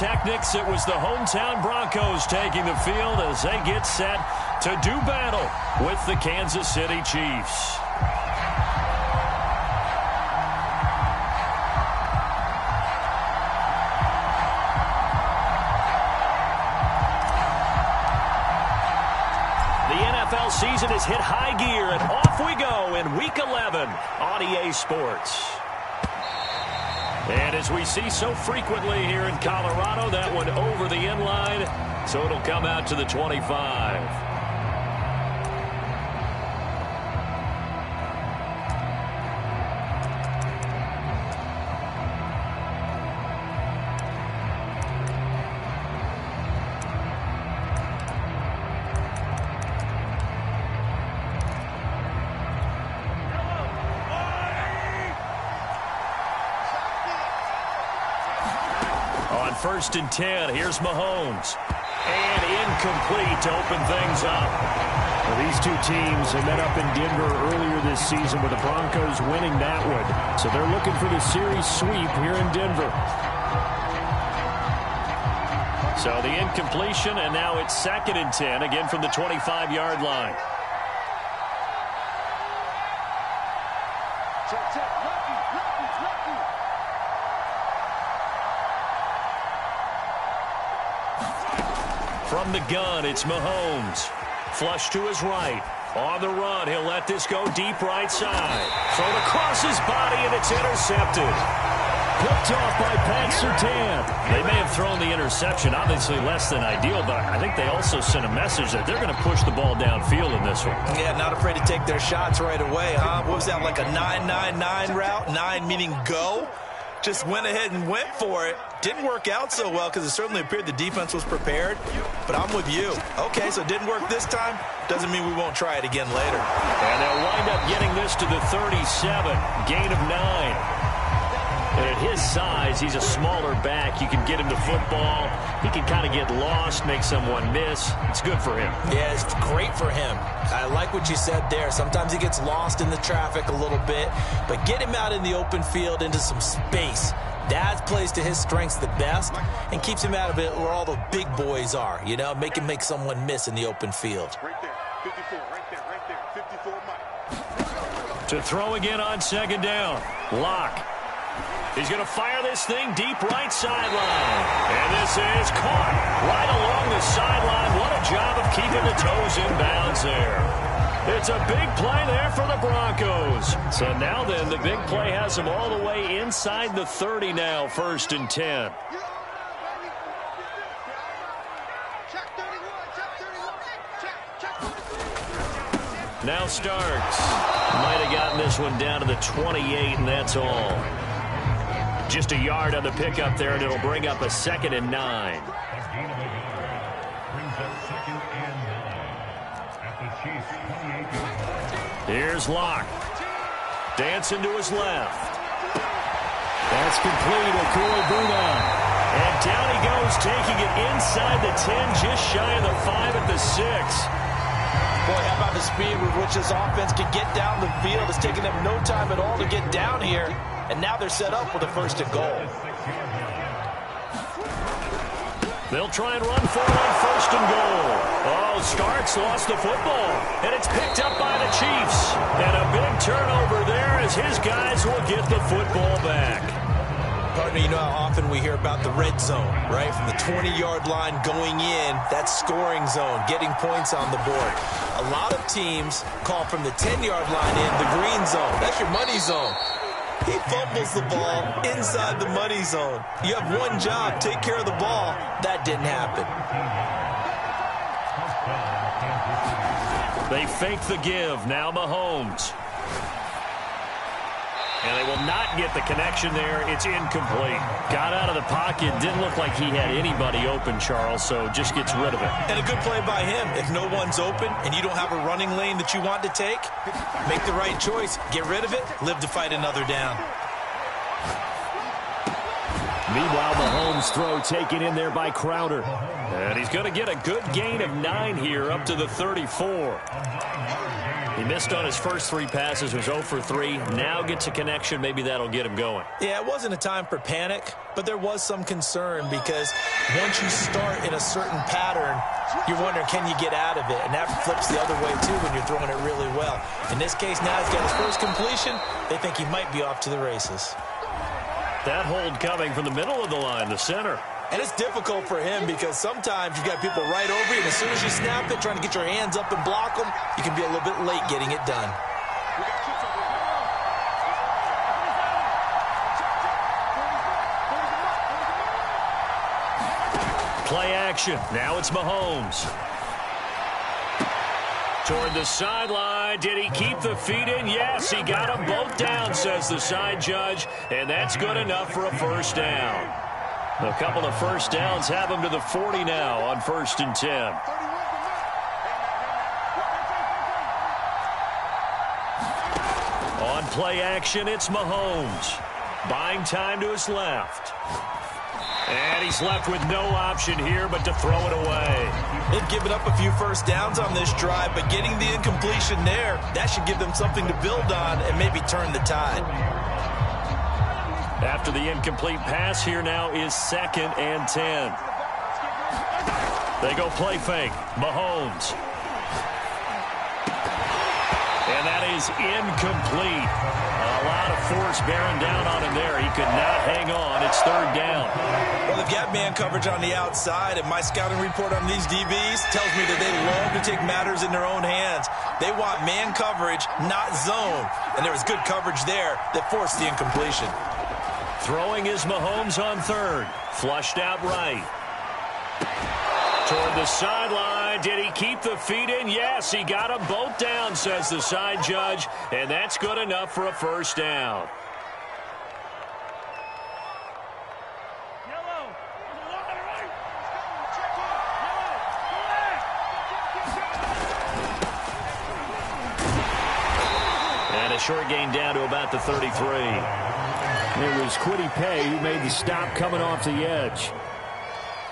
pyrotechnics, it was the hometown Broncos taking the field as they get set to do battle with the Kansas City Chiefs. NFL season has hit high gear, and off we go in Week 11 on EA Sports. And as we see so frequently here in Colorado, that one over the end line, so it'll come out to the 25. First and 10, here's Mahomes. And incomplete to open things up. Well, these two teams have met up in Denver earlier this season with the Broncos winning that one. So they're looking for the series sweep here in Denver. So the incompletion, and now it's 2nd and 10, again from the 25-yard line. From the gun, it's Mahomes. Flush to his right. On the run, he'll let this go deep right side. Thrown across his body, and it's intercepted. Picked off by Pat Surtain. They may have thrown the interception, obviously less than ideal, but I think they also sent a message that they're going to push the ball downfield in this one. Yeah, not afraid to take their shots right away, huh? What was that, like a 9-9-9 route? 9 meaning go? Just went ahead and went for it. Didn't work out so well because it certainly appeared the defense was prepared. But I'm with you. Okay, so it didn't work this time. Doesn't mean we won't try it again later. And they'll wind up getting this to the 37. Gain of 9. And at his size, he's a smaller back. You can get him the football. He can kind of get lost, make someone miss. It's good for him. Yeah, it's great for him. I like what you said there. Sometimes he gets lost in the traffic a little bit. But get him out in the open field into some space. That plays to his strengths the best and keeps him out of it where all the big boys are. You know, make him make someone miss in the open field. Right there, 54, right there, 54, Mike. To throw again on 2nd down. Lock. He's going to fire this thing deep right sideline. And this is caught right along the sideline. What a job of keeping the toes in bounds there. It's a big play there for the Broncos. So now then, the big play has them all the way inside the 30 now, 1st and 10. Now Starks. Might have gotten this one down to the 28, and that's all. Just a yard on the pickup there, and it'll bring up a 2nd and 9. Here's Locke. Dancing to his left. That's complete. Akua Buna. And down he goes, taking it inside the 10, just shy of the 5 at the 6. Boy, how about the speed with which this offense can get down the field? It's taking them no time at all to get down here. And now they're set up with a 1st and goal. They'll try and run for it on 1st and goal. Oh, Starks lost the football. And it's picked up by the Chiefs. And a big turnover there as his guys will get the football back. Partner, you know how often we hear about the red zone, right? From the 20-yard line going in, that's scoring zone, getting points on the board. A lot of teams call from the 10-yard line in the green zone. That's your money zone. He fumbles the ball inside the money zone. You have one job, take care of the ball. That didn't happen. They fake the give. Now Mahomes. And they will not get the connection there. It's incomplete. Got out of the pocket. Didn't look like he had anybody open, Charles, so just gets rid of it. And a good play by him. If no one's open and you don't have a running lane that you want to take, make the right choice. Get rid of it. Live to fight another down. Meanwhile, Mahomes' throw taken in there by Crowder. And he's going to get a good gain of 9 here up to the 34. He missed on his first 3 passes, was 0 for 3. Now gets a connection. Maybe that'll get him going. Yeah, it wasn't a time for panic, but there was some concern because once you start in a certain pattern, you're wondering, can you get out of it? And that flips the other way, too, when you're throwing it really well. In this case, now he's got his first completion. They think he might be off to the races. That hold coming from the middle of the line, the center. And it's difficult for him because sometimes you've got people right over you, and as soon as you snap it, trying to get your hands up and block them, you can be a little bit late getting it done. Play action. Now it's Mahomes. Toward the sideline. Did he keep the feet in? Yes, he got them both down, says the side judge, and that's good enough for a first down. A couple of first downs have him to the 40 now on 1st and 10. On play action, it's Mahomes. Buying time to his left. And he's left with no option here but to throw it away. They've given up a few first downs on this drive, but getting the incompletion there, that should give them something to build on and maybe turn the tide. After the incomplete pass, here now is 2nd and 10. They go play fake. Mahomes. And that is incomplete. A lot of force bearing down on him there. He could not hang on. It's 3rd down. Well, they've got man coverage on the outside, and my scouting report on these DBs tells me that they love to take matters in their own hands. They want man coverage, not zone. And there was good coverage there that forced the incompletion. Throwing is Mahomes on 3rd. Flushed out right. Toward the sideline. Did he keep the feet in? Yes, he got them both down, says the side judge. And that's good enough for a first down. And a short gain down to about the 33. It was Kwity Paye who made the stop coming off the edge.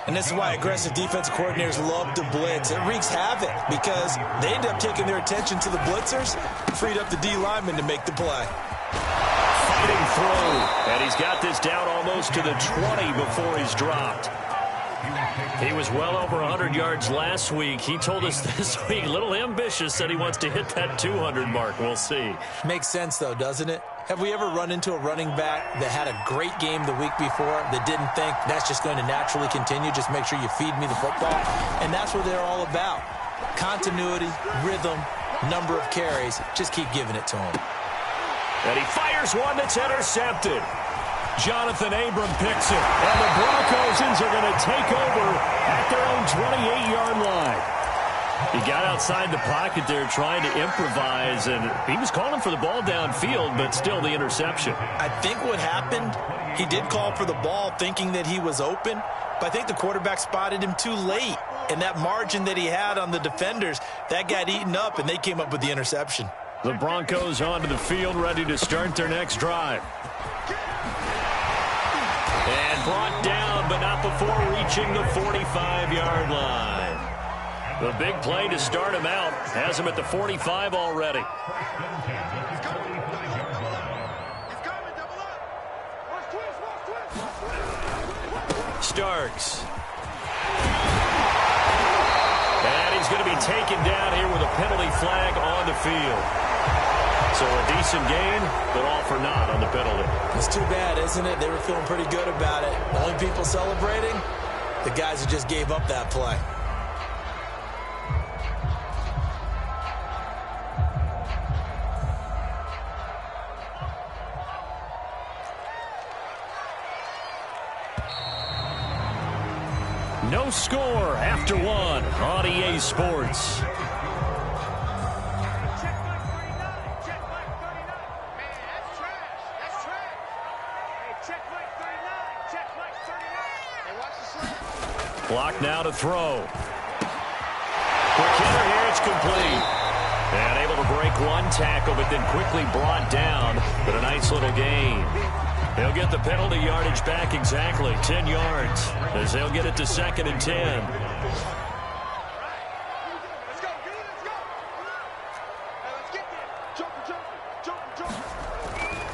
And this is why aggressive defensive coordinators love to blitz. It wreaks havoc because they end up taking their attention to the blitzers, freed up the D lineman to make the play. Fighting through. And he's got this down almost to the 20 before he's dropped. He was well over 100 yards last week. He told us this week, a little ambitious, said he wants to hit that 200 mark. We'll see. Makes sense, though, doesn't it? Have we ever run into a running back that had a great game the week before that didn't think that's just going to naturally continue? Just make sure you feed me the football. And that's what they're all about. Continuity, rhythm, number of carries. Just keep giving it to him. And he fires one that's intercepted. Jonathan Abram picks it. And the Broncos are going to take over at their own 28-yard line. He got outside the pocket there trying to improvise, and he was calling for the ball downfield, but still the interception. I think what happened, he did call for the ball thinking that he was open, but I think the quarterback spotted him too late. And that margin that he had on the defenders, that got eaten up, and they came up with the interception. The Broncos onto the field, ready to start their next drive. And brought down, but not before reaching the 45-yard line. The big play to start him out has him at the 45 already. Starks. And he's going to be taken down here with a penalty flag on the field. So a decent gain, but all for naught on the penalty. It's too bad, isn't it? They were feeling pretty good about it. The only people celebrating, the guys who just gave up that play. No score after one on EA Sports. Block now to throw. Quick hitter here, it's complete. And able to break one tackle, but then quickly brought down. But a nice little gain. They'll get the penalty yardage back exactly, 10 yards, as they'll get it to 2nd and 10. Let's go.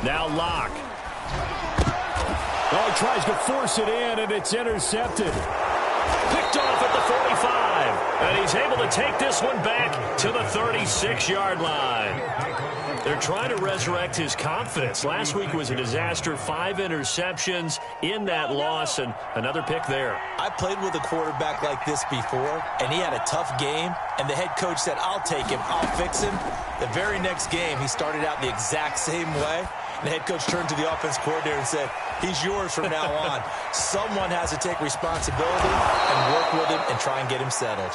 Now Locke. Oh, he tries to force it in, and it's intercepted. Picked off at the 45. And he's able to take this one back to the 36-yard line. They're trying to resurrect his confidence. Last week was a disaster. 5 interceptions in that loss, and another pick there. I played with a quarterback like this before, and he had a tough game, and the head coach said, I'll take him, I'll fix him. The very next game, he started out the exact same way. The head coach turned to the offense coordinator and said, he's yours from now on. Someone has to take responsibility and work with him and try and get him settled.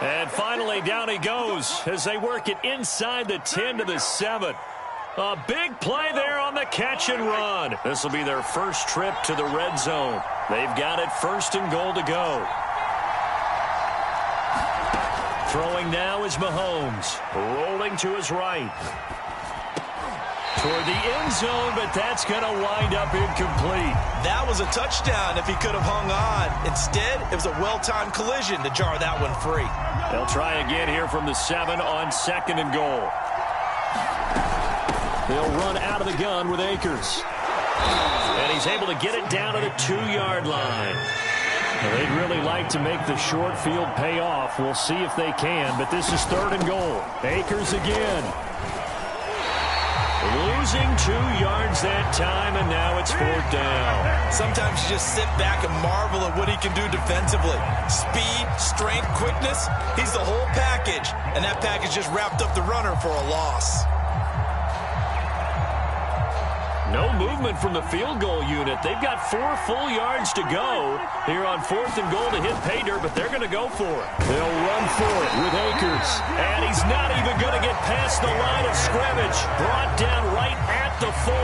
And finally, down he goes as they work it inside the 10 to the 7. A big play there on the catch and run. This will be their first trip to the red zone. They've got it 1st and goal to go. Throwing now is Mahomes. Rolling to his right. Toward the end zone, but that's going to wind up incomplete. That was a touchdown if he could have hung on. Instead, it was a well-timed collision to jar that one free. They'll try again here from the 7 on 2nd and goal. They'll run out of the gun with Akers. And he's able to get it down to the 2-yard line. Well, they'd really like to make the short field pay off. We'll see if they can, but this is 3rd and goal. Akers again. Losing 2 yards that time, and now it's 4th down. Sometimes you just sit back and marvel at what he can do defensively. Speed, strength, quickness, he's the whole package. And that package just wrapped up the runner for a loss. No movement from the field goal unit. They've got 4 full yards to go here on 4th and goal to hit pay dirt, but they're going to go for it. They'll run for it with Akers. And he's not even going to get past the line of scrimmage. Brought down right at the 4.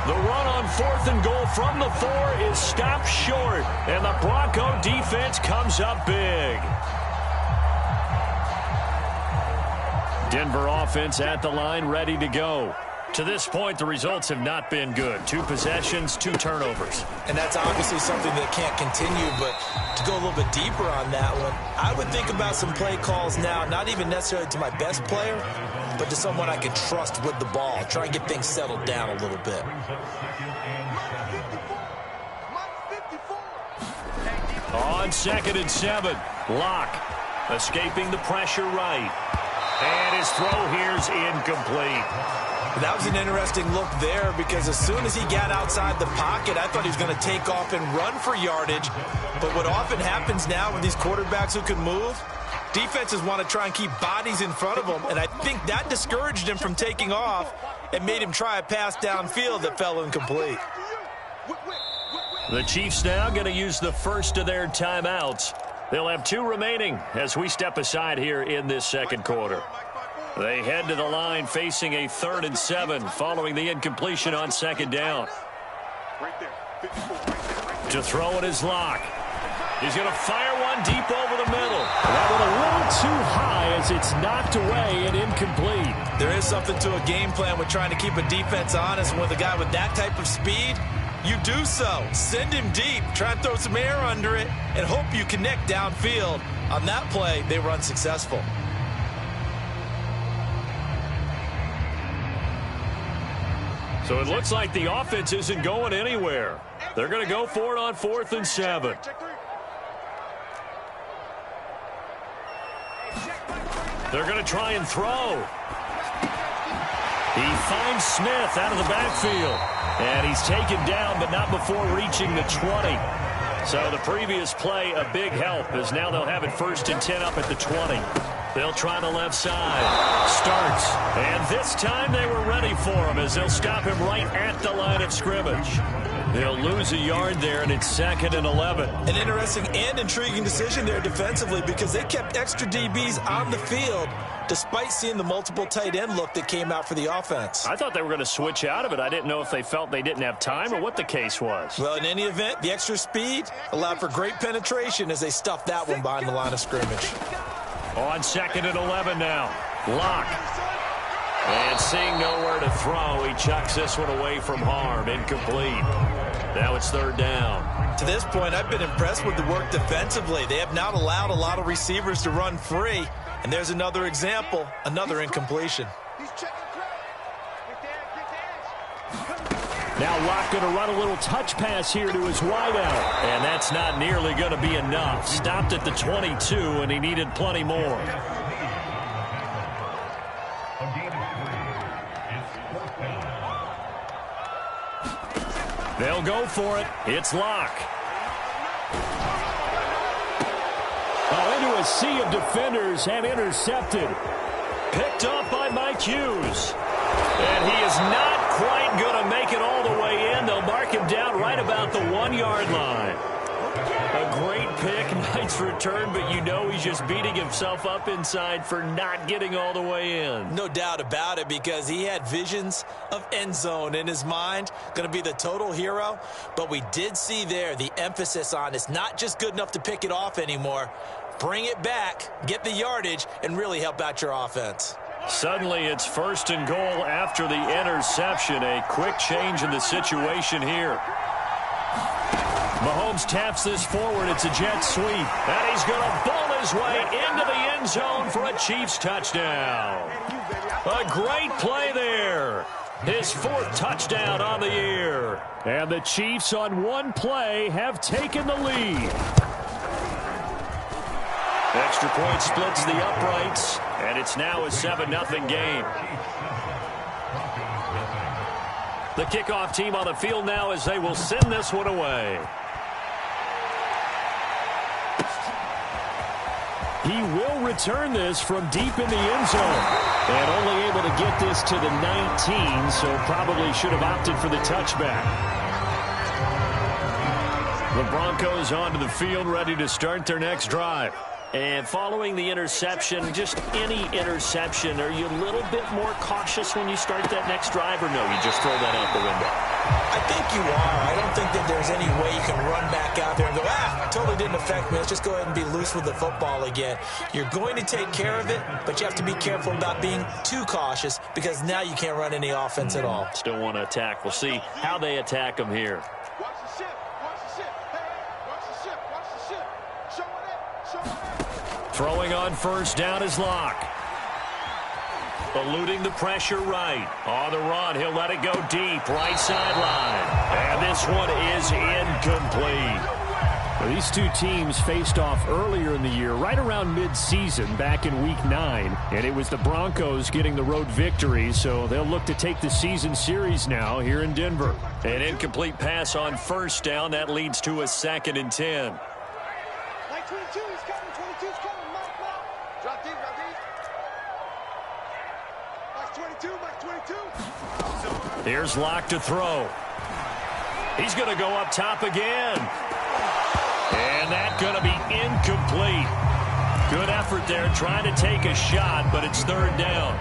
The run on 4th and goal from the 4 is stopped short, and the Bronco defense comes up big. Denver offense at the line, ready to go. To this point, the results have not been good. 2 possessions, 2 turnovers. And that's obviously something that can't continue, but to go a little bit deeper on that one, I would think about some play calls now, not even necessarily to my best player, but to someone I can trust with the ball. Try and get things settled down a little bit. On 2nd and 7, Locke escaping the pressure right. And his throw here's incomplete. That was an interesting look there because as soon as he got outside the pocket, I thought he was going to take off and run for yardage. But what often happens now with these quarterbacks who can move, defenses want to try and keep bodies in front of them, and I think that discouraged him from taking off and made him try a pass downfield that fell incomplete. The Chiefs now going to use the first of their timeouts. They'll have 2 remaining as we step aside here in this 2nd quarter. They head to the line facing a 3rd and 7 following the incompletion on 2nd down. To throw it is Locke. He's going to fire one deep over the middle. That one a little too high as it's knocked away and incomplete. There is something to a game plan with trying to keep a defense honest, and with a guy with that type of speed, you do so. Send him deep, try and throw some air under it, and hope you connect downfield. On that play, they run successful. So it looks like the offense isn't going anywhere. They're going to go for it on 4th and 7. They're going to try and throw. He finds Smith out of the backfield. And he's taken down, but not before reaching the 20. So the previous play, a big help, as now they'll have it 1st and 10 up at the 20. They'll try the left side. Starts. And this time they were ready for him as they'll stop him right at the line of scrimmage. They'll lose a yard there, and it's 2nd and 11. An interesting and intriguing decision there defensively because they kept extra DBs on the field despite seeing the multiple tight end look that came out for the offense. I thought they were going to switch out of it. I didn't know if they felt they didn't have time or what the case was. Well, in any event, the extra speed allowed for great penetration as they stuffed that one behind the line of scrimmage. On 2nd and 11 now. Locke. And seeing nowhere to throw, he chucks this one away from harm. Incomplete. Now it's 3rd down. To this point, I've been impressed with the work defensively. They have not allowed a lot of receivers to run free. And there's another example, another incompletion. Now Locke going to run a little touch pass here to his wideout. And that's not nearly going to be enough. Stopped at the 22, and he needed plenty more. They'll go for it. It's Locke. Oh, into a sea of defenders and intercepted. Picked off by Mike Hughes. And he is not quite going to make it all the way in. They'll mark him down right about the 1-yard line. A great pick, nice return, but you know he's just beating himself up inside for not getting all the way in. No doubt about it, because he had visions of end zone in his mind. Going to be the total hero. But we did see there the emphasis on it's not just good enough to pick it off anymore. Bring it back, get the yardage, and really help out your offense. Suddenly it's 1st and goal after the interception. A quick change in the situation here. Mahomes taps this forward. It's a jet sweep. And he's going to bowl his way into the end zone for a Chiefs touchdown. A great play there. His 4th touchdown on the year. And the Chiefs on one play have taken the lead. Extra point splits the uprights, and it's now a 7-0 game. The kickoff team on the field now as they will send this one away. He will return this from deep in the end zone. And only able to get this to the 19, so probably should have opted for the touchback. The Broncos onto the field, ready to start their next drive. And following the interception, just any interception, are you a little bit more cautious when you start that next drive, or no, you just throw that out the window? I think you are. I don't think that there's any way you can run back out there and go, it totally didn't affect me. Let's just go ahead and be loose with the football again. You're going to take care of it, but you have to be careful about being too cautious, because now you can't run any offense at all. Still want to attack. We'll see how they attack them here. Watch the ship. Watch the ship. Hey, watch the ship. Watch the ship. Show it. Show it. Throwing on 1st down is Locke. Eluding the pressure right. On the run, he'll let it go deep. Right sideline. And this one is incomplete. Well, these two teams faced off earlier in the year, right around mid-season, back in Week 9. And it was the Broncos getting the road victory, so they'll look to take the season series now here in Denver. An incomplete pass on 1st down. That leads to a 2nd and 10. Mike 22 is coming. 22's coming. Mike. Drop deep. Mike 22. Here's Locke to throw. He's going to go up top again. And that's going to be incomplete. Good effort there trying to take a shot, but it's 3rd down.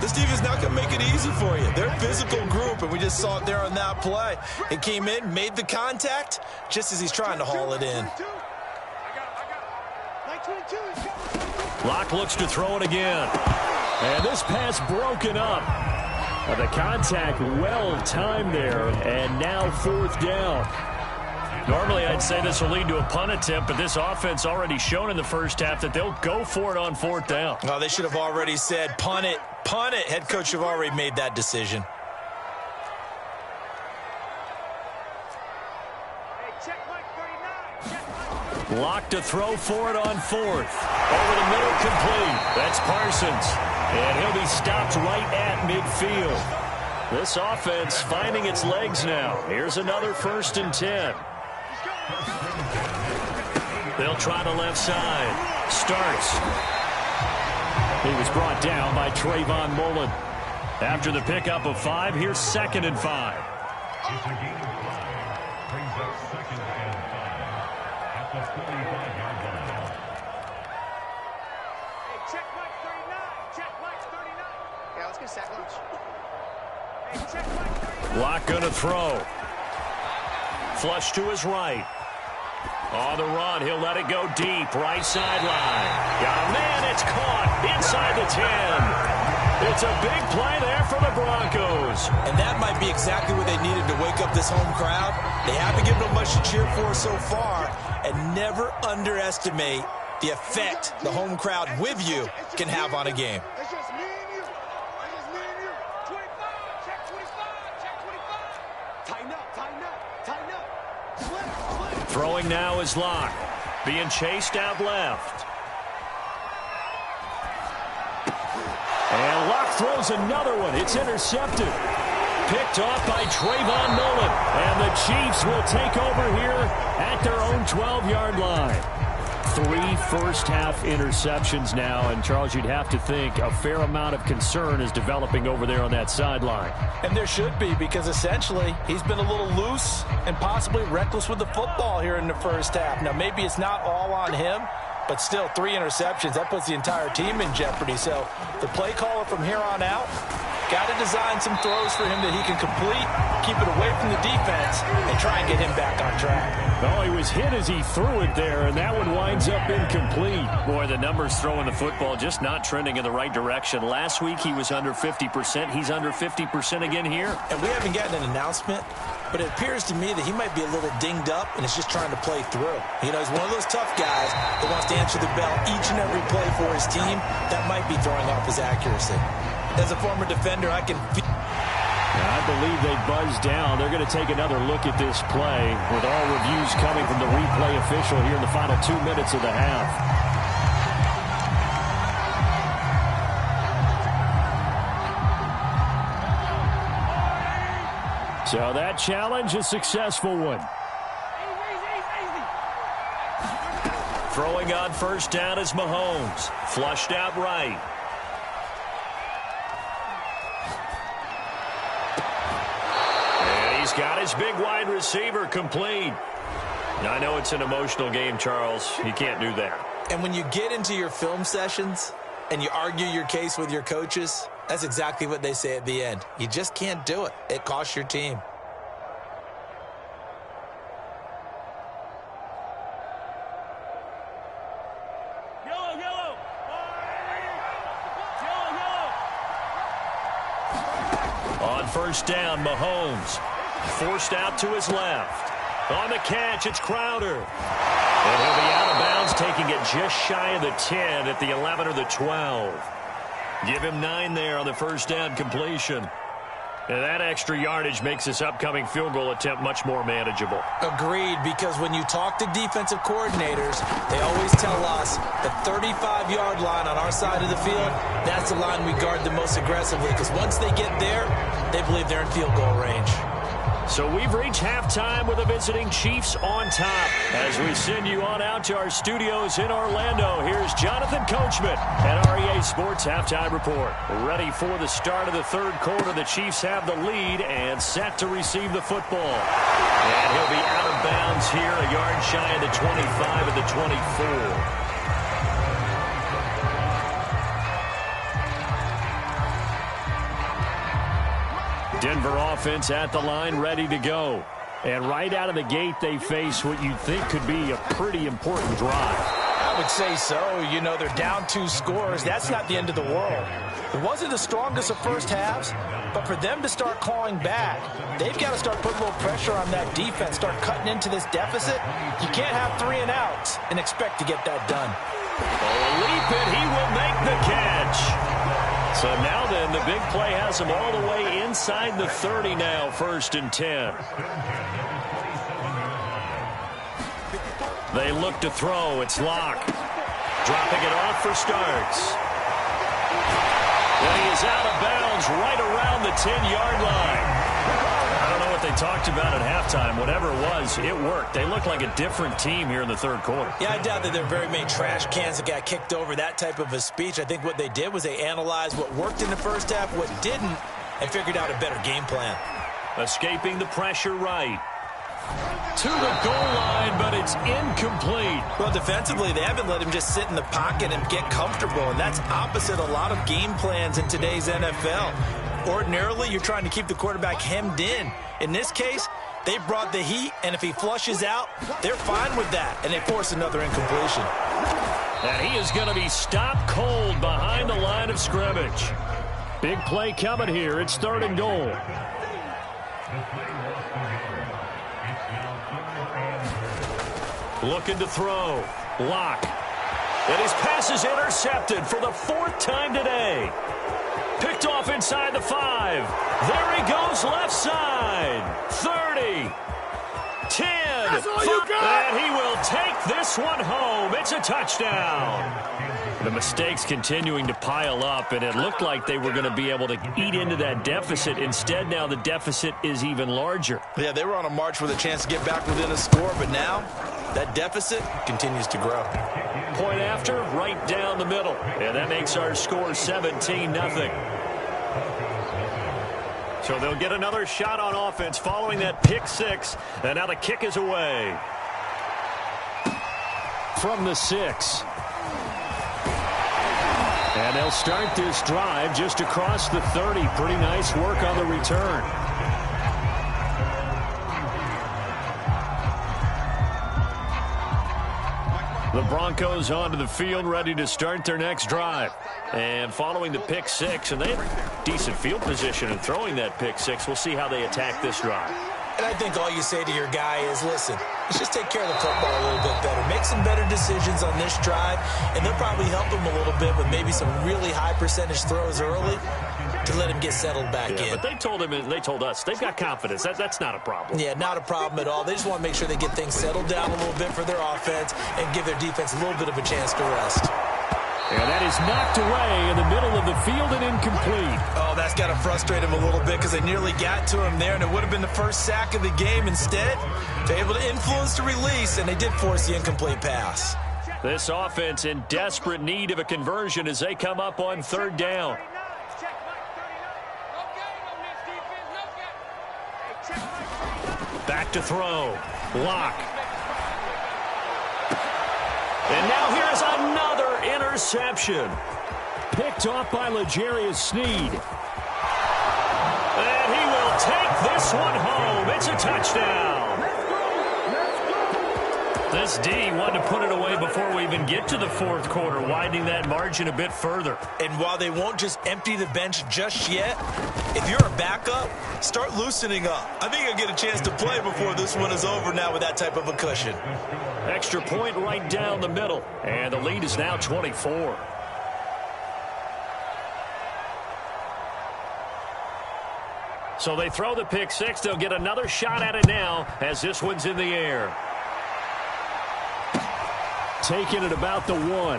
This defense is not going to make it easy for you. They're a physical group, and we just saw it there on that play. It came in, made the contact, just as he's trying to haul it in. Locke looks to throw it again. And this pass broken up. The contact well timed there, and now 4th down. Normally I'd say this will lead to a punt attempt, but this offense already shown in the first half that they'll go for it on 4th down. Oh, they should have already said, punt it, punt it. Head coach have already made that decision. Locke to throw for it on 4th. Over the middle, complete. That's Parsons. And he'll be stopped right at midfield. This offense finding its legs now. Here's another 1st and 10. They'll try the left side. Starts. He was brought down by Trayvon Mullen. After the pickup of 5, here's 2nd and 5. Locke going to throw. Flush to his right. On the run, he'll let it go deep. Right sideline. Got a man, it's caught inside the 10. It's a big play there for the Broncos. And that might be exactly what they needed to wake up this home crowd. They haven't given them much to cheer for so far. And never underestimate the effect the home crowd with you can have on a game. It's just me and you. It's just me and you. 25. Check 25. Check 25. Throwing now is Locke. Being chased out left. And Locke throws another one. It's intercepted. Picked off by Trayvon Mullen. And the Chiefs will take over here at their own 12-yard line. 3 first-half interceptions now. And, Charles, you'd have to think a fair amount of concern is developing over there on that sideline. And there should be, because essentially he's been a little loose and possibly reckless with the football here in the first half. Now, maybe it's not all on him, but still 3 interceptions. That puts the entire team in jeopardy. So the play caller from here on out got to design some throws for him that he can complete, keep it away from the defense, and try and get him back on track. Oh, he was hit as he threw it there, and that one winds up incomplete. Boy, the numbers throwing the football just not trending in the right direction. Last week he was under 50%. He's under 50% again here. And we haven't gotten an announcement, but it appears to me that he might be a little dinged up and is just trying to play through. You know, he's one of those tough guys that wants to answer the bell each and every play for his team. That might be throwing off his accuracy. As a former defender, I can feel... I believe they buzzed down. They're going to take another look at this play with all reviews coming from the replay official here in the final 2 minutes of the half. So that challenge, a successful one. Throwing on first down is Mahomes. Flushed out right. He's got his big wide receiver complete. Now, I know it's an emotional game, Charles. You can't do that. And when you get into your film sessions and you argue your case with your coaches, that's exactly what they say at the end. You just can't do it. It costs your team. On first down, Mahomes. Forced out to his left. On the catch, it's Crowder. And he'll be out of bounds, taking it just shy of the 10 at the 11 or the 12. Give him 9 there on the first down completion. And that extra yardage makes this upcoming field goal attempt much more manageable. Agreed, because when you talk to defensive coordinators, they always tell us the 35-yard line on our side of the field, that's the line we guard the most aggressively, because once they get there, they believe they're in field goal range. So we've reached halftime with the visiting Chiefs on top. As we send you on out to our studios in Orlando, here's Jonathan Coachman at REA Sports Halftime Report. Ready for the start of the third quarter. The Chiefs have the lead and set to receive the football. And he'll be out of bounds here, a yard shy of the 25 of the 24. Denver offense at the line, ready to go. And right out of the gate, they face what you'd think could be a pretty important drive. I would say so. You know, they're down 2 scores. That's not the end of the world. It wasn't the strongest of first halves, but for them to start clawing back, they've got to start putting a little pressure on that defense, start cutting into this deficit. You can't have 3 and outs and expect to get that done. Oh, leap it. He will make the catch. So now then, the big play has him all the way inside the 30 now, 1st and 10. They look to throw. It's Locke. Dropping it off for starts. And he is out of bounds right around the 10-yard line. I don't know what they talked about at halftime. Whatever it was, it worked. They look like a different team here in the third quarter. Yeah, I doubt that there are very many trash cans that got kicked over, that type of a speech. I think what they did was they analyzed what worked in the first half, what didn't, and figured out a better game plan. Escaping the pressure right. To the goal line, but it's incomplete. Well, defensively, they haven't let him just sit in the pocket and get comfortable, and that's opposite a lot of game plans in today's NFL. Ordinarily, you're trying to keep the quarterback hemmed in. In this case, they brought the heat, and if he flushes out, they're fine with that, and they force another incompletion. And he is going to be stopped cold behind the line of scrimmage. Big play coming here. It's 3rd and goal. Looking to throw. Locke. And his pass is intercepted for the 4th time today. Picked off inside the 5. There he goes left side. 30. 10. And he will take this one home. It's a touchdown. The mistakes continuing to pile up, and it looked like they were going to be able to eat into that deficit. Instead, now the deficit is even larger. Yeah, they were on a march with a chance to get back within a score, but now that deficit continues to grow. Point after, right down the middle. And that makes our score 17-0. So they'll get another shot on offense following that pick six. And now the kick is away. From the 6. And they'll start this drive just across the 30. Pretty nice work on the return. The Broncos onto the field, ready to start their next drive. And following the pick six, and they have decent field position in throwing that pick six. We'll see how they attack this drive. And I think all you say to your guy is, listen, let's just take care of the football a little bit better. Make some better decisions on this drive, and they'll probably help him a little bit with maybe some really high percentage throws early to let him get settled back in. But they told him, and they told us, they've got confidence. That's not a problem. Yeah, not a problem at all. They just want to make sure they get things settled down a little bit for their offense and give their defense a little bit of a chance to rest. And that is knocked away in the middle of the field and incomplete. Oh, that's got to frustrate him a little bit because they nearly got to him there, and it would have been the first sack of the game. Instead, they're able to influence the release, and they did force the incomplete pass. This offense in desperate need of a conversion as they come up on third down. Back to throw. Lock. And now here's another interception. Picked off by L'Jarius Sneed. And he will take this one home. It's a touchdown. This D wanted to put it away before we even get to the fourth quarter, widening that margin a bit further. And while they won't just empty the bench just yet, if you're a backup, start loosening up. I think you'll get a chance to play before this one is over now with that type of a cushion. Extra point right down the middle. And the lead is now 24. So they throw the pick six. They'll get another shot at it now as this one's in the air. Taking it about the 1.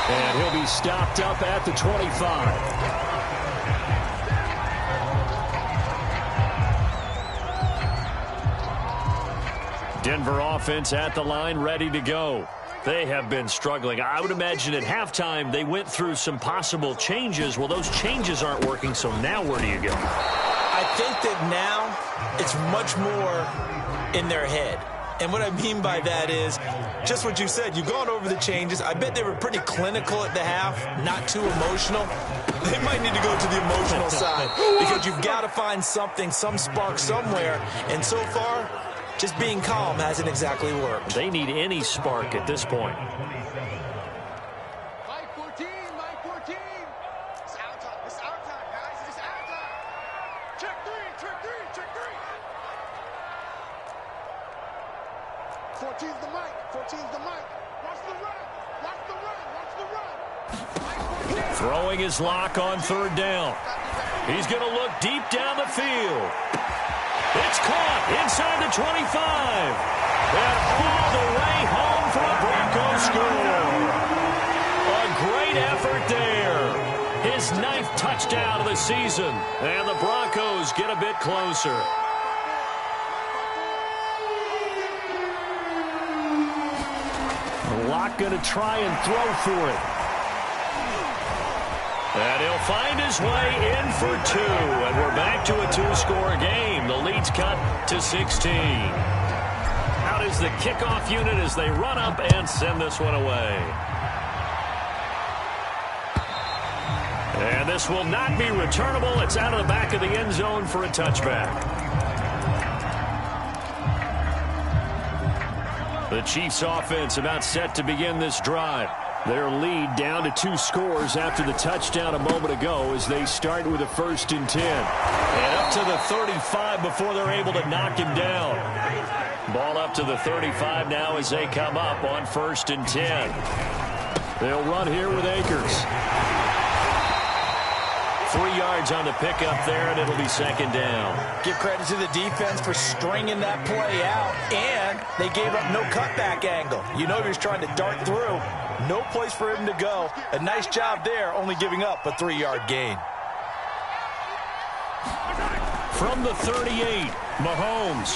And he'll be stopped up at the 25. Denver offense at the line, ready to go. They have been struggling. I would imagine at halftime they went through some possible changes. Well, those changes aren't working, so now where do you go? I think that now it's much more in their head. And what I mean by that is just what you said. You've gone over the changes. I bet they were pretty clinical at the half, not too emotional. They might need to go to the emotional side because you've got to find something, some spark somewhere. And so far, just being calm hasn't exactly worked. They need any spark at this point. Mike 14, Mike 14. It's our time. It's our time, guys. It's our time. Check three, check three, check three. 14's the mic. 14's the mic. Watch the run. Watch the run. Watch the run. Mike 14. Throwing his lock on third down. He's going to look deep down the field. It's caught inside the 25. And all the way home for a Broncos score. A great effort there. His 9th touchdown of the season. And the Broncos get a bit closer. Lock going to try and throw for it. And he'll find his way in for 2. And we're back to a 2-score game. The lead's cut to 16. Out is the kickoff unit as they run up and send this one away. And this will not be returnable. It's out of the back of the end zone for a touchback. The Chiefs offense about set to begin this drive. Their lead down to 2 scores after the touchdown a moment ago as they start with a 1st and 10. And up to the 35 before they're able to knock him down. Ball up to the 35 now as they come up on 1st and 10. They'll run here with Akers. 3 yards on the pickup there, and it'll be second down. Give credit to the defense for stringing that play out, and they gave up no cutback angle. You know he was trying to dart through. No place for him to go. A nice job there, only giving up a 3-yard gain. From the 38, Mahomes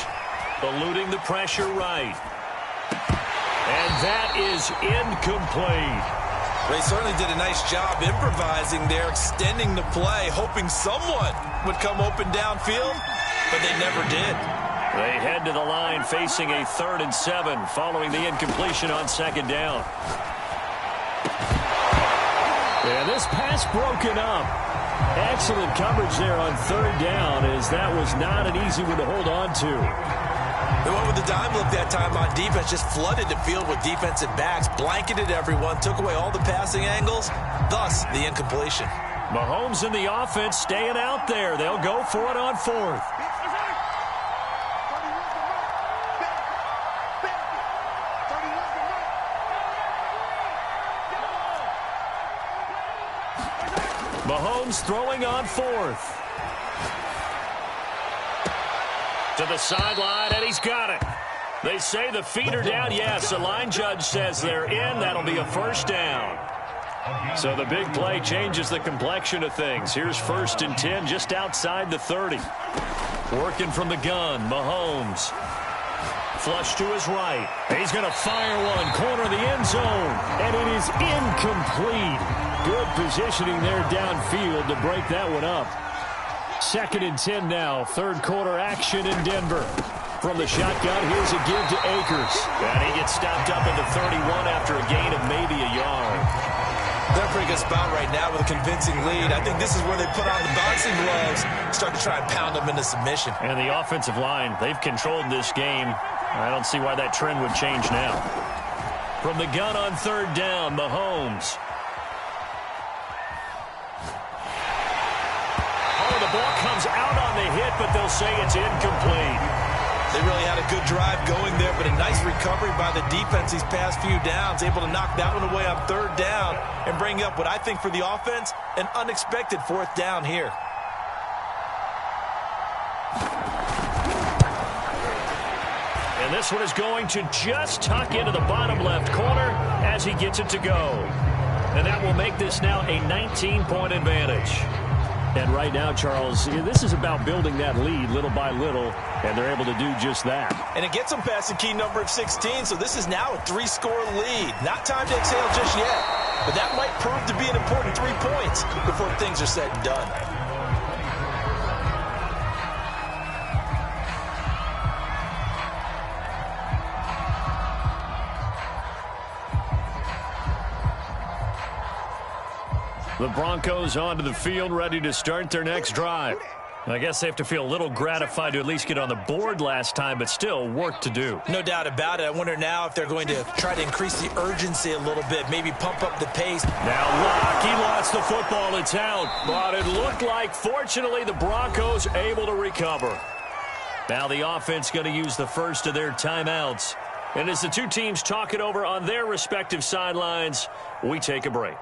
eluding the pressure right. And that is incomplete. They certainly did a nice job improvising there, extending the play, hoping someone would come open downfield, but they never did. They head to the line facing a 3rd and 7 following the incompletion on second down. And this pass broken up. Excellent coverage there on 3rd down, as that was not an easy one to hold on to. They went with the dime look that time on defense, just flooded the field with defensive backs, blanketed everyone, took away all the passing angles, thus the incompletion. Mahomes and the offense staying out there. They'll go for it on 4th. Mahomes throwing on 4th. To the sideline, and he's got it. They say the feet are down. Yes, the line judge says they're in. That'll be a first down. So the big play changes the complexion of things. Here's 1st and 10 just outside the 30. Working from the gun, Mahomes. Flush to his right. He's going to fire one, corner of the end zone, and it is incomplete. Good positioning there downfield to break that one up. 2nd and 10 now. 3rd quarter action in Denver. From the shotgun, here's a give to Akers. And he gets stopped up at the 31 after a gain of maybe a yard. They're a pretty good spot right now with a convincing lead. I think this is where they put on the boxing gloves, start to try and pound them into submission. And the offensive line, they've controlled this game. I don't see why that trend would change now. From the gun on 3rd down, Mahomes. The ball comes out on the hit, but they'll say it's incomplete. They really had a good drive going there, but a nice recovery by the defense these past few downs, able to knock that one away on 3rd down and bring up what I think for the offense, an unexpected 4th down here. And this one is going to just tuck into the bottom left corner as he gets it to go. And that will make this now a 19-point advantage. And right now, Charles, this is about building that lead little by little, and they're able to do just that. And it gets them past the key number of 16, so this is now a 3-score lead. Not time to exhale just yet, but that might prove to be an important 3 points before things are said and done. The Broncos onto the field, ready to start their next drive. I guess they have to feel a little gratified to at least get on the board last time, but still work to do. No doubt about it. I wonder now if they're going to try to increase the urgency a little bit, maybe pump up the pace. Now Locke, he lost the football. It's out. But it looked like, fortunately, the Broncos able to recover. Now the offense going to use the first of their timeouts. And as the two teams talk it over on their respective sidelines, we take a break.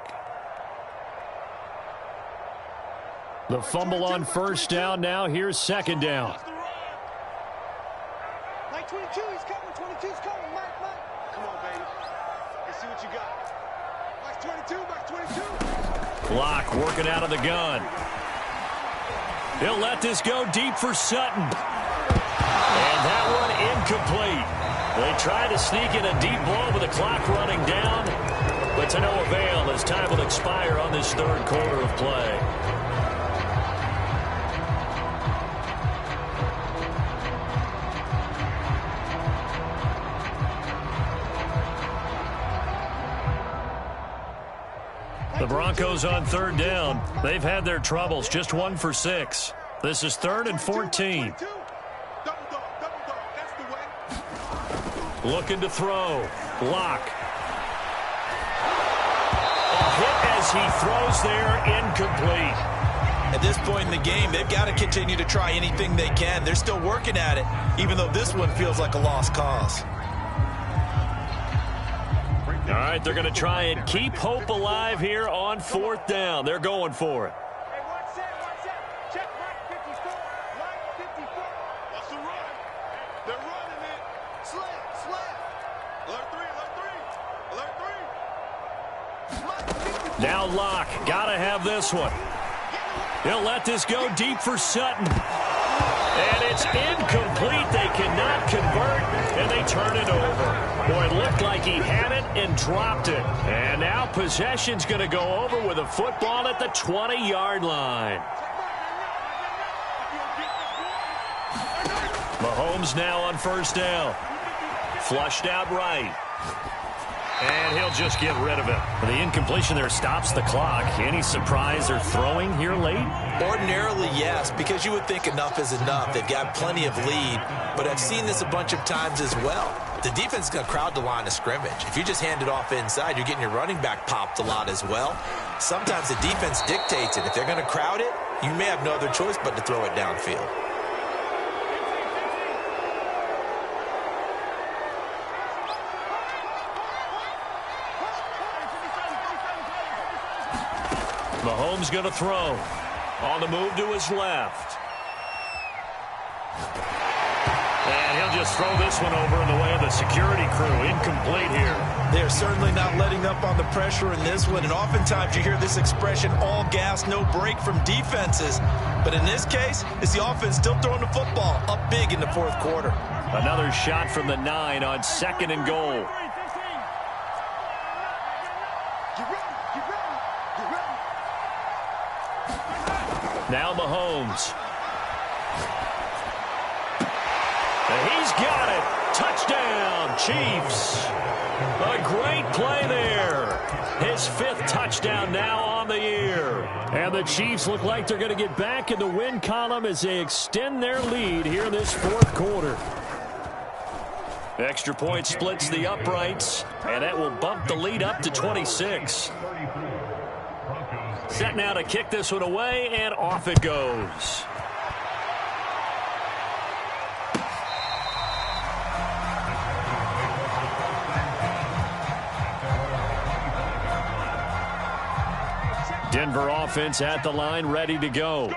The fumble on 1st down. Now here's 2nd down. Mike 22, he's coming. 22's coming. Mike. Come on, baby. Let's see what you got. Mike 22. Locke working out of the gun. He'll let this go deep for Sutton. And that one incomplete. They try to sneak in a deep ball with the clock running down, but to no avail as time will expire on this 3rd quarter of play. The Broncos on 3rd down. They've had their troubles, just 1 for 6. This is 3rd and 14. Looking to throw. Locke. A hit as he throws there, incomplete. At this point in the game, they've got to continue to try anything they can. They're still working at it, even though this one feels like a lost cause. All right, they're going to try and keep hope alive here on 4th down. They're going for it. Hey, watch that. Now Locke, gotta have this one. He'll let this go deep for Sutton. And it's incomplete. They cannot convert, and they turn it over. Boy, it looked like he had it and dropped it. And now possession's going to go over with a football at the 20-yard line. Mahomes now on first down. Flushed out right. And he'll just get rid of it. The incompletion there stops the clock. Any surprise they're throwing here late? Ordinarily, yes, because you would think enough is enough. They've got plenty of lead, but I've seen this a bunch of times as well. The defense is going to crowd the line of scrimmage. If you just hand it off inside, you're getting your running back popped a lot as well. Sometimes the defense dictates it. If they're going to crowd it, you may have no other choice but to throw it downfield. Mahomes going to throw. On the move to his left. And he'll just throw this one over in the way of the security crew. Incomplete here. They're certainly not letting up on the pressure in this one. And oftentimes you hear this expression, all gas, no break from defenses. But in this case, it's the offense still throwing the football up big in the fourth quarter. Another shot from the 9 on 2nd and goal. Now Mahomes. And he's got it. Touchdown, Chiefs. A great play there. His 5th touchdown now on the year. And the Chiefs look like they're going to get back in the win column as they extend their lead here in this fourth quarter. Extra point splits the uprights, and that will bump the lead up to 26. Set now to kick this one away, and off it goes. Denver offense at the line, ready to go.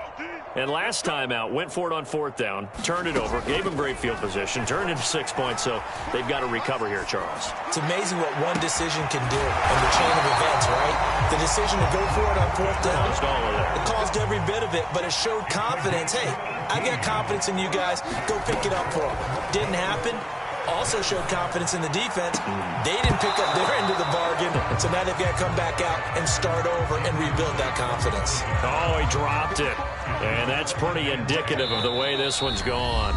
And last time out, went for it on 4th down, turned it over, gave them great field position, turned into 6 points, so they've got to recover here, Charles. It's amazing what one decision can do in the chain of events, right? The decision to go for it on 4th down, caused all of that. It caused every bit of it, but it showed confidence. Hey, I got confidence in you guys. Go pick it up for them. Didn't happen. Also showed confidence in the defense. They didn't pick up their end of the bargain, so now they've got to come back out and start over and rebuild that confidence. Oh, he dropped it. And that's pretty indicative of the way this one's gone.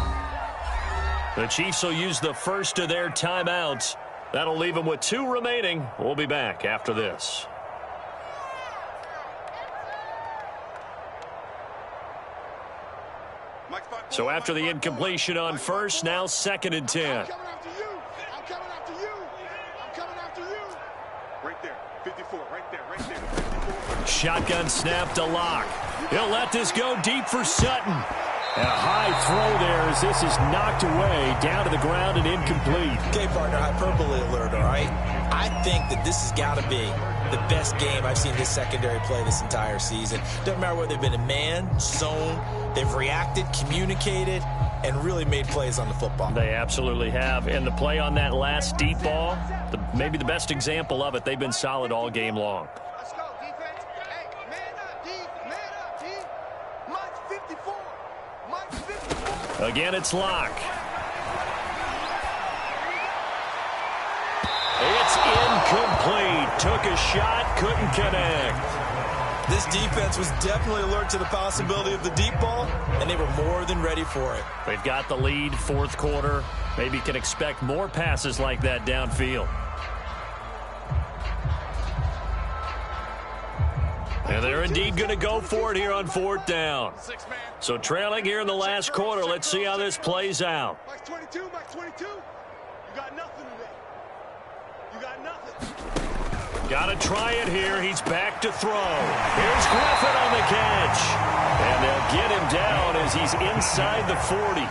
The Chiefs will use the first of their timeouts. That'll leave them with 2 remaining. We'll be back after this. So after the incompletion on first, now 2nd and 10. I'm coming after you. I'm coming after you. I'm coming after you. Right there. 54. Right there. Right there. 54. Shotgun snap to Locke. He'll let this go deep for Sutton. And a high throw there as this is knocked away, down to the ground and incomplete. Okay, partner, hyperbole alert, all right? I think that this has got to be the best game I've seen this secondary play this entire season. Doesn't matter whether they've been in man, zone, they've reacted, communicated, and really made plays on the football. They absolutely have. And the play on that last deep ball, maybe the best example of it, they've been solid all game long. Let's go, defense. Hey, man up, D. Man up, D. Mike 54. Mike 54. Again, it's Locke. It's incomplete. Took a shot, couldn't connect. This defense was definitely alert to the possibility of the deep ball, and they were more than ready for it. They've got the lead, fourth quarter. Maybe can expect more passes like that downfield. And they're indeed going to go for it here on 4th down. So trailing here in the last quarter, let's see how this plays out. Mike 22, Mike 22. You got nothing today. You got nothing. Got to try it here. He's back to throw. Here's Griffin on the catch. And they'll get him down as he's inside the 40.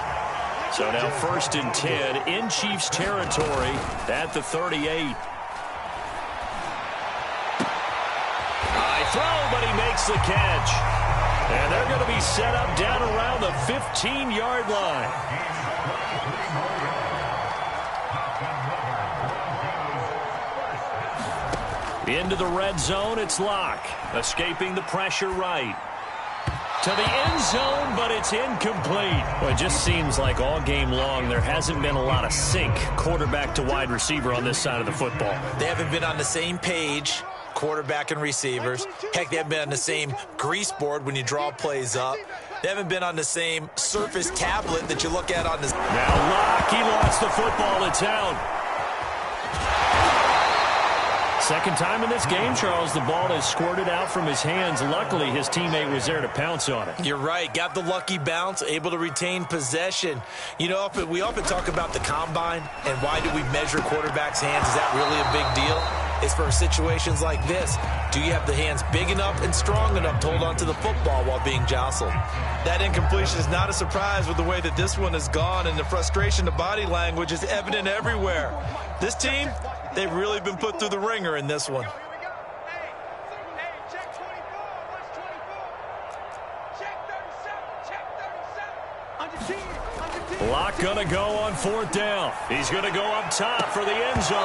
So now 1st and 10 in Chiefs territory at the 38. High throw, but he makes the catch. And they're going to be set up down around the 15-yard line. Into the red zone, it's Locke. Escaping the pressure right. To the end zone, but it's incomplete. Well, it just seems like all game long there hasn't been a lot of sync quarterback to wide receiver on this side of the football. They haven't been on the same page, quarterback and receivers. Heck, they haven't been on the same grease board when you draw plays up. They haven't been on the same Surface tablet that you look at on the... Now Locke, he lost the football. It's out. Second time in this game, Charles, the ball has squirted out from his hands. Luckily, his teammate was there to pounce on it. You're right. Got the lucky bounce, able to retain possession. You know, we often talk about the combine and why do we measure quarterbacks' hands. Is that really a big deal? It's for situations like this. Do you have the hands big enough and strong enough to hold on to the football while being jostled? That incompletion is not a surprise with the way that this one has gone, and the frustration, the body language is evident everywhere. This team, they've really been put through the ringer in this one. Locke gonna go on fourth down. He's gonna go up top for the end zone.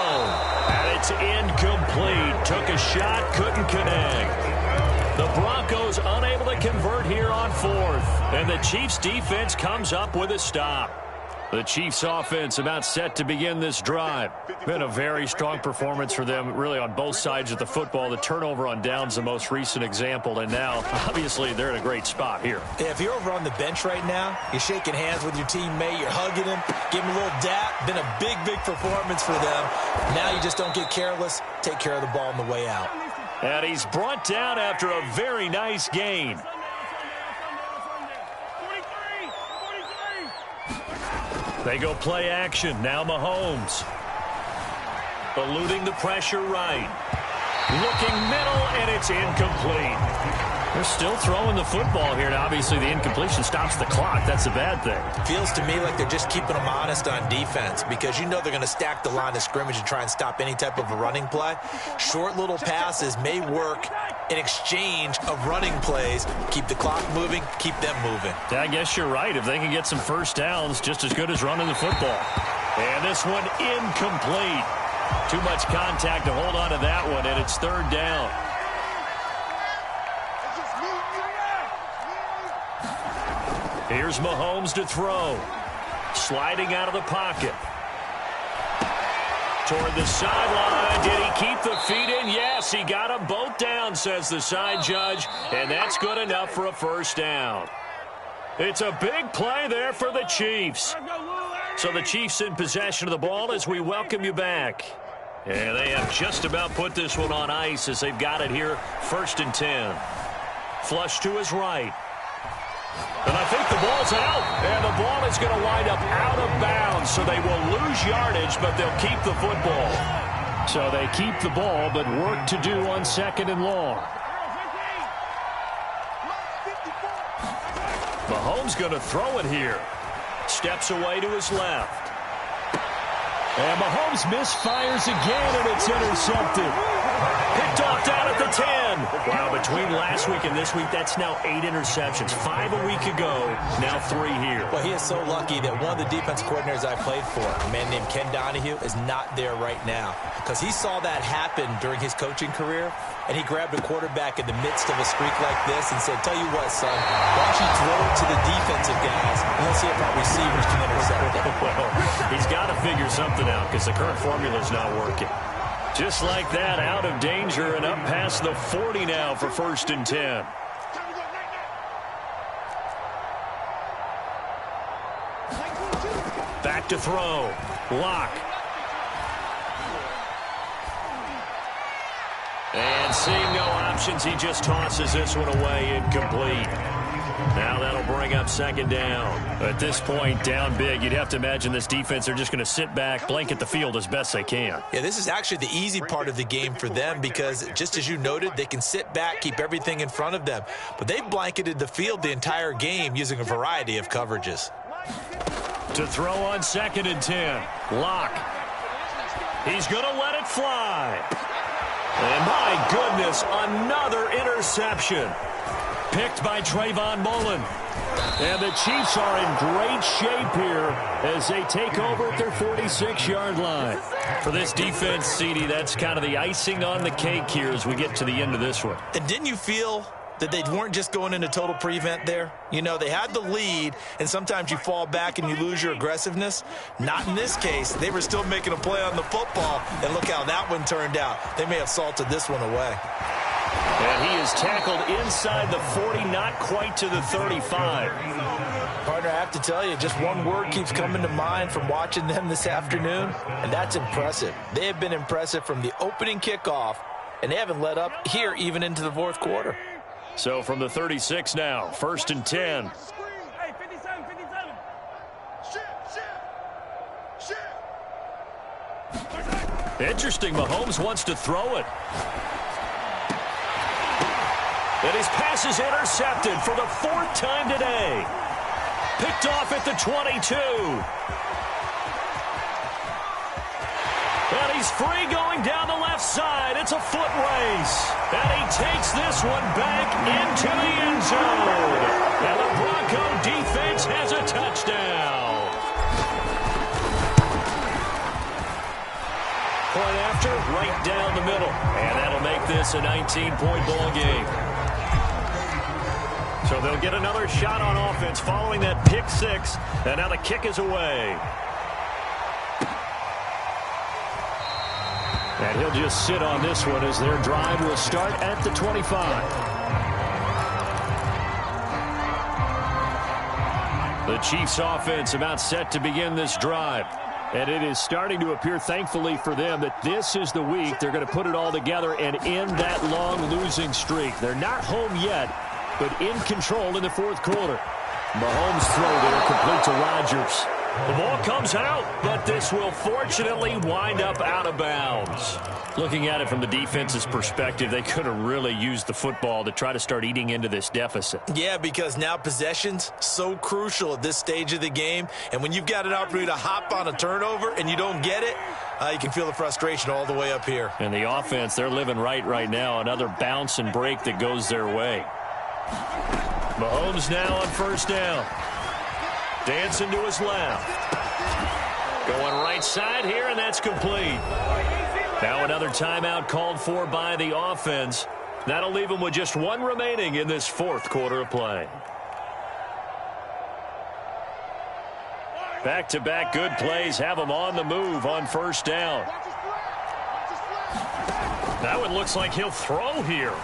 And it's incomplete. Took a shot, couldn't connect. The Broncos unable to convert here on fourth. And the Chiefs defense comes up with a stop. The Chiefs offense about set to begin this drive. Been a very strong performance for them, really on both sides of the football. The turnover on downs, the most recent example, and now, obviously, they're in a great spot here. Yeah, if you're over on the bench right now, you're shaking hands with your teammate, you're hugging him, give him a little dap. Been a big, big performance for them. Now you just don't get careless. Take care of the ball on the way out. And he's brought down after a very nice gain. They go play action. Now Mahomes. Eluding the pressure right. Looking middle, and it's incomplete. They're still throwing the football here, and obviously the incompletion stops the clock. That's a bad thing. Feels to me like they're just keeping them honest on defense because you know they're going to stack the line of scrimmage and try and stop any type of a running play. Short little passes may work in exchange of running plays. Keep the clock moving, keep them moving. I guess you're right. If they can get some first downs, just as good as running the football. And this one incomplete. Too much contact to hold on to that one, and it's third down. Here's Mahomes to throw. Sliding out of the pocket. Toward the sideline. Did he keep the feet in? Yes, he got them both down, says the side judge. And that's good enough for a first down. It's a big play there for the Chiefs. So the Chiefs in possession of the ball as we welcome you back. And they have just about put this one on ice as they've got it here. 1st and 10. Flush to his right. And I think the ball's out. And the ball is going to wind up out of bounds. So they will lose yardage, but they'll keep the football. So they keep the ball, but work to do on 2nd and long. Mahomes going to throw it here. Steps away to his left. And Mahomes misfires again, and it's intercepted. Picked off down at the 10. Wow, between last week and this week, that's now 8 interceptions. 5 a week ago, now 3 here. Well, he is so lucky that one of the defense coordinators I played for, a man named Ken Donahue, is not there right now. Because he saw that happen during his coaching career, and he grabbed a quarterback in the midst of a streak like this and said, tell you what, son, why don't you throw it to the defensive guys, and let's see if our receivers can intercept it. Well, he's got to figure something out because the current formula is not working. Just like that, out of danger and up past the 40 now for 1st and 10. Back to throw. Locke. And seeing no options, he just tosses this one away, incomplete. Now that'll bring up 2nd down. At this point, down big, you'd have to imagine this defense are just going to sit back, blanket the field as best they can. Yeah, this is actually the easy part of the game for them because, just as you noted, they can sit back, keep everything in front of them. But they've blanketed the field the entire game using a variety of coverages. To throw on 2nd and 10. Locke. He's going to let it fly. And my goodness, another interception. Picked by Trayvon Mullen. And the Chiefs are in great shape here as they take over at their 46-yard line. For this defense, CD, that's kind of the icing on the cake here as we get to the end of this one. And didn't you feel that they weren't just going into total prevent there? You know, they had the lead, and sometimes you fall back and you lose your aggressiveness. Not in this case. They were still making a play on the football, and look how that one turned out. They may have salted this one away. And he is tackled inside the 40, not quite to the 35. Partner, I have to tell you, just one word keeps coming to mind from watching them this afternoon, and that's impressive. They have been impressive from the opening kickoff, and they haven't let up here even into the fourth quarter. So from the 36 now, 1st and 10. Hey, 57, 57. Shift. Interesting, Mahomes wants to throw it. And his pass is intercepted for the 4th time today. Picked off at the 22. And he's free going down the left side. It's a foot race. And he takes this one back into the end zone. And the Bronco defense has a touchdown. Point after, right down the middle. And that'll make this a 19-point ball game. So they'll get another shot on offense following that pick six. And now the kick is away. And he'll just sit on this one as their drive will start at the 25. The Chiefs offense about set to begin this drive. And it is starting to appear, thankfully for them, that this is the week they're going to put it all together and end that long losing streak. They're not home yet, but in control in the fourth quarter. Mahomes throw there, complete to Rodgers. The ball comes out, but this will fortunately wind up out of bounds. Looking at it from the defense's perspective, they could have really used the football to try to start eating into this deficit. Yeah, because now possession's so crucial at this stage of the game. And when you've got an opportunity to hop on a turnover and you don't get it, you can feel the frustration all the way up here. And the offense, they're living right now. Another bounce and break that goes their way. Mahomes now on 1st down. Dancing to his left. Going right side here, and that's complete. Now another timeout called for by the offense. That'll leave them with just one remaining in this fourth quarter of play. Back-to-back good plays have them on the move on 1st down. That one looks like he'll throw here.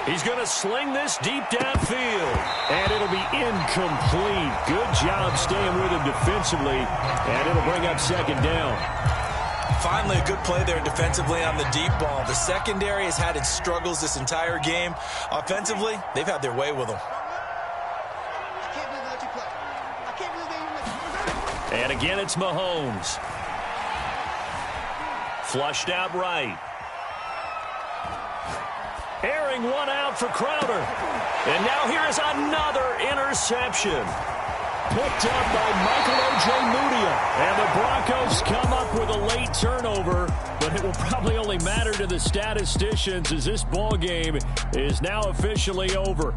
He's going to sling this deep downfield. And it'll be incomplete. Good job staying with him defensively. And it'll bring up 2nd down. Finally, a good play there defensively on the deep ball. The secondary has had its struggles this entire game. Offensively, they've had their way with them. And again, it's Mahomes. Flushed out right. Airing one out for Crowder. And now here is another interception. Picked up by Michael O.J. Mudia. And the Broncos come up with a late turnover, but it will probably only matter to the statisticians as this ball game is now officially over.